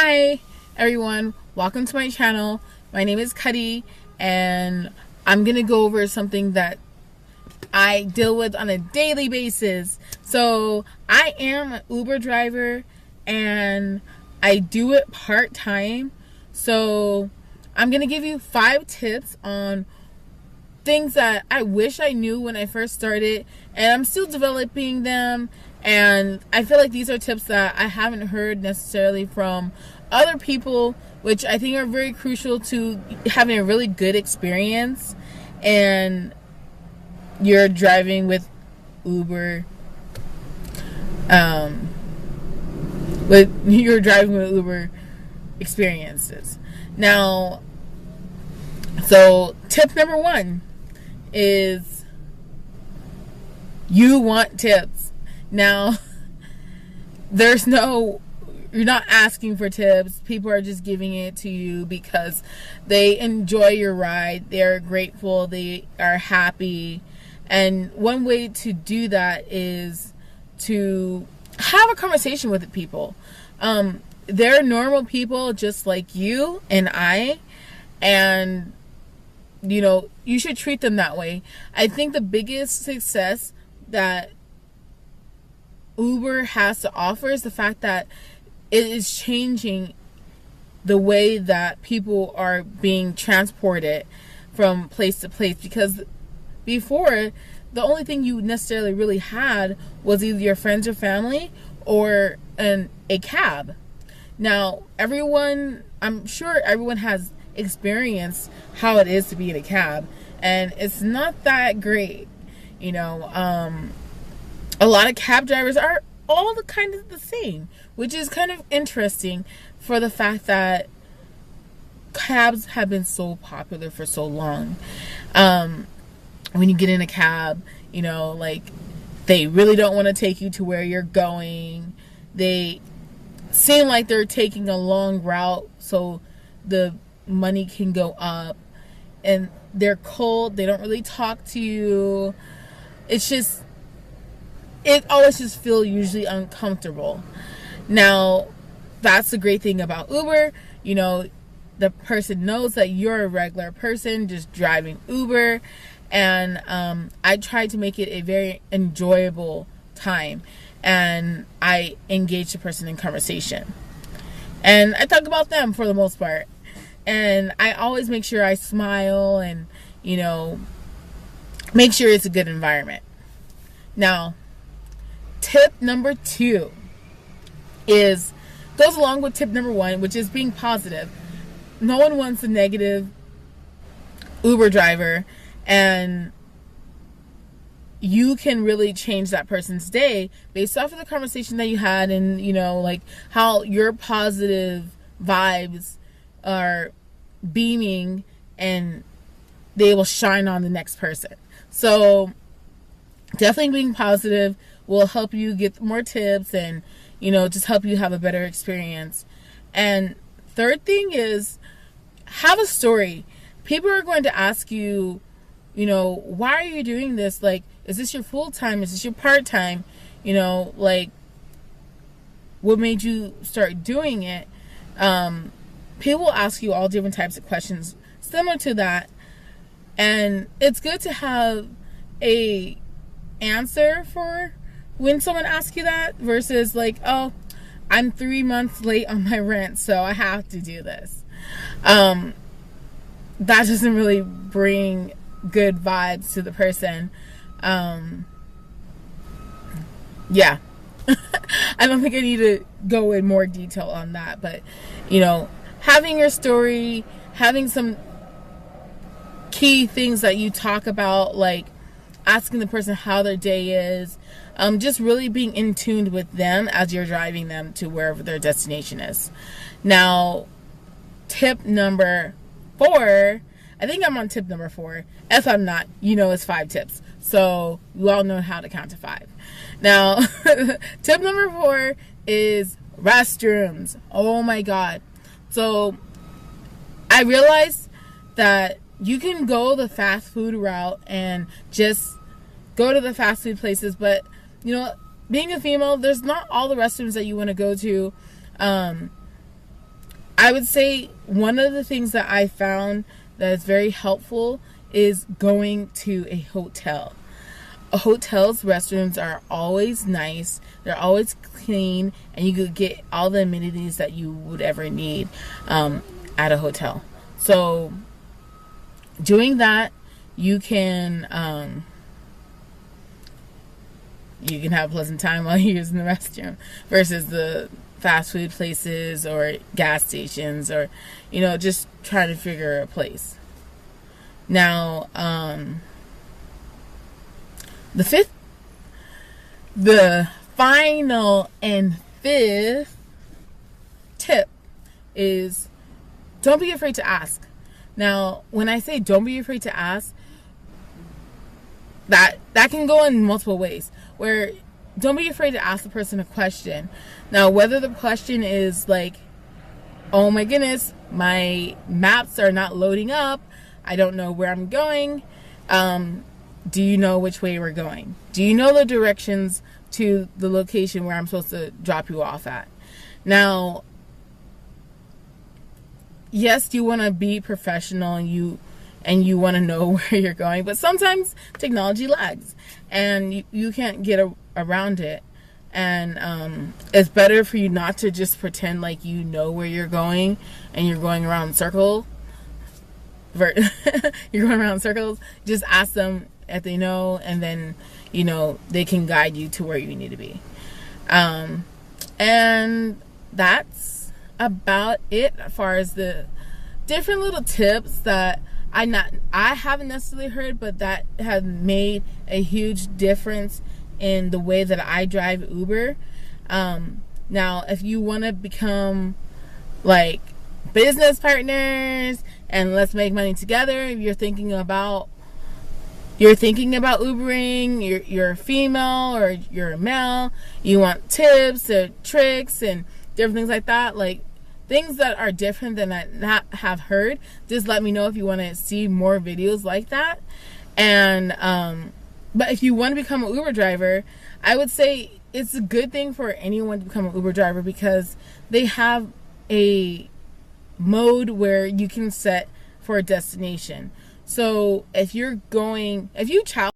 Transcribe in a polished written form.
Hi everyone, welcome to my channel. My name is Cuddy and I'm gonna go over something that I deal with on a daily basis. So I am an Uber driver and I do it part-time. So I'm gonna give you 5 tips on things that I wish I knew when I first started, and I'm still developing them. And I feel like these are tips that I haven't heard necessarily from other people, which I think are very crucial to having a really good experience. And you're driving with Uber, experiences. Now, so tip number 1 is you want tips. Now, you're not asking for tips. People are just giving it to you because they enjoy your ride. They're grateful. They are happy. And one way to do that is to have a conversation with the people. They're normal people just like you and I. And, you should treat them that way. I think the biggest success that Uber has to offer is the fact that it is changing the way that people are being transported from place to place. Because before, the only thing you necessarily really had was either your friends or family or a cab. Now, I'm sure everyone has experienced how it is to be in a cab, and it's not that great. A lot of cab drivers are all kind of the same, which is kind of interesting for the fact that cabs have been so popular for so long. When you get in a cab, they really don't want to take you to where you're going. They seem like they're taking a long route so the money can go up, and they're cold. They don't really talk to you. It always just feels usually uncomfortable. Now, that's the great thing about Uber. The person knows that you're a regular person just driving Uber, and I try to make it a very enjoyable time, and I engage the person in conversation, and I talk about them for the most part, and I always make sure I smile and make sure it's a good environment. Now, tip number 2 goes along with tip number 1, which is being positive. No one wants a negative Uber driver, and you can really change that person's day based off of the conversation that you had, and how your positive vibes are beaming and they will shine on the next person. So definitely being positive will help you get more tips and just help you have a better experience. And third thing is, have a story. People are going to ask you, why are you doing this? Like, is this your full time? Is this your part time? What made you start doing it? People will ask you all different types of questions similar to that, and it's good to have a answer for when someone asks you that, versus like, oh, I'm 3 months late on my rent, so I have to do this. That doesn't really bring good vibes to the person. Yeah. I don't think I need to go in more detail on that, but having your story, having some key things that you talk about, like asking the person how their day is, just really being in tune with them as you're driving them to wherever their destination is. Now, tip number 4, I think I'm on tip number 4. If I'm not, it's 5 tips. So you all know how to count to 5. Now, tip number 4 is restrooms. Oh my God. So I realized that you can go the fast food route and just go to the fast food places, but being a female, there's not all the restrooms that you want to go to. I would say one of the things that I found that is very helpful is going to a hotel. A hotel's restrooms are always nice, they're always clean, and you could get all the amenities that you would ever need at a hotel. So doing that, you can have a pleasant time while you're using the restroom versus the fast food places or gas stations, or just trying to figure a place. Now the final and fifth tip is don't be afraid to ask. Now, when I say don't be afraid to ask, that can go in multiple ways. Where don't be afraid to ask the person a question. Now, whether the question is like, oh my goodness, my maps are not loading up, I don't know where I'm going. Do you know which way we're going? Do you know the directions to the location where I'm supposed to drop you off at? Now, yes, you want to be professional and you want to know where you're going, but sometimes technology lags and you can't get around it. And it's better for you not to just pretend like you know where you're going and you're going around in circles. You're going around in circles. Just ask them if they know, and then they can guide you to where you need to be. And that's about it as far as the different little tips that I haven't necessarily heard, but that have made a huge difference in the way that I drive Uber. Now, if you want to become like business partners and let's make money together, if you're thinking about Ubering, you're a female or you're a male, you want tips or tricks and different things like that, like things that are different than I not have heard, just let me know if you want to see more videos like that. And but if you want to become an Uber driver, I would say it's a good thing for anyone to become an Uber driver because they have a mode where you can set for a destination. So if you travel